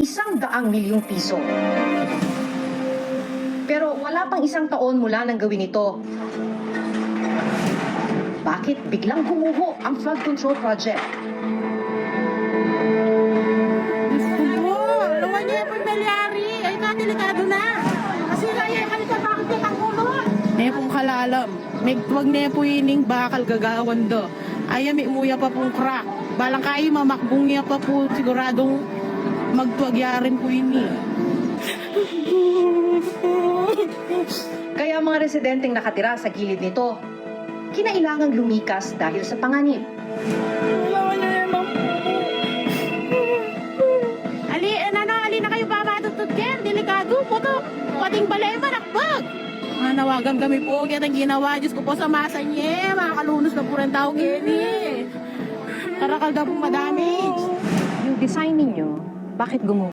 100 milyong piso. Pero wala pang isang taon mula nang gawin ito. Bakit biglang gumuho ang flood control project? Lawan niya yung pamilyari. Ay, delikado na. Kasi raya, halika bakit ka kang kulot? Nepong kalalam. Wag nepo ining bakal gagawan do. Ay, may umuya pa pong crack. Balang kayo mamakbong niya pa po siguradong magtuagyarin po ini. Kaya mga residenteng nakatira sa gilid nito, kinailangang lumikas dahil sa panganib. Ali na kayo babatutod ken, delikado po to. Pating balay manakbag. Nawagan kami po, kaya ang ginawa, Diyos ko po sa masa niya, makakalunos na po rin tao gini. Karakal daw po madamage. Yung design ninyo, bakit gumuho?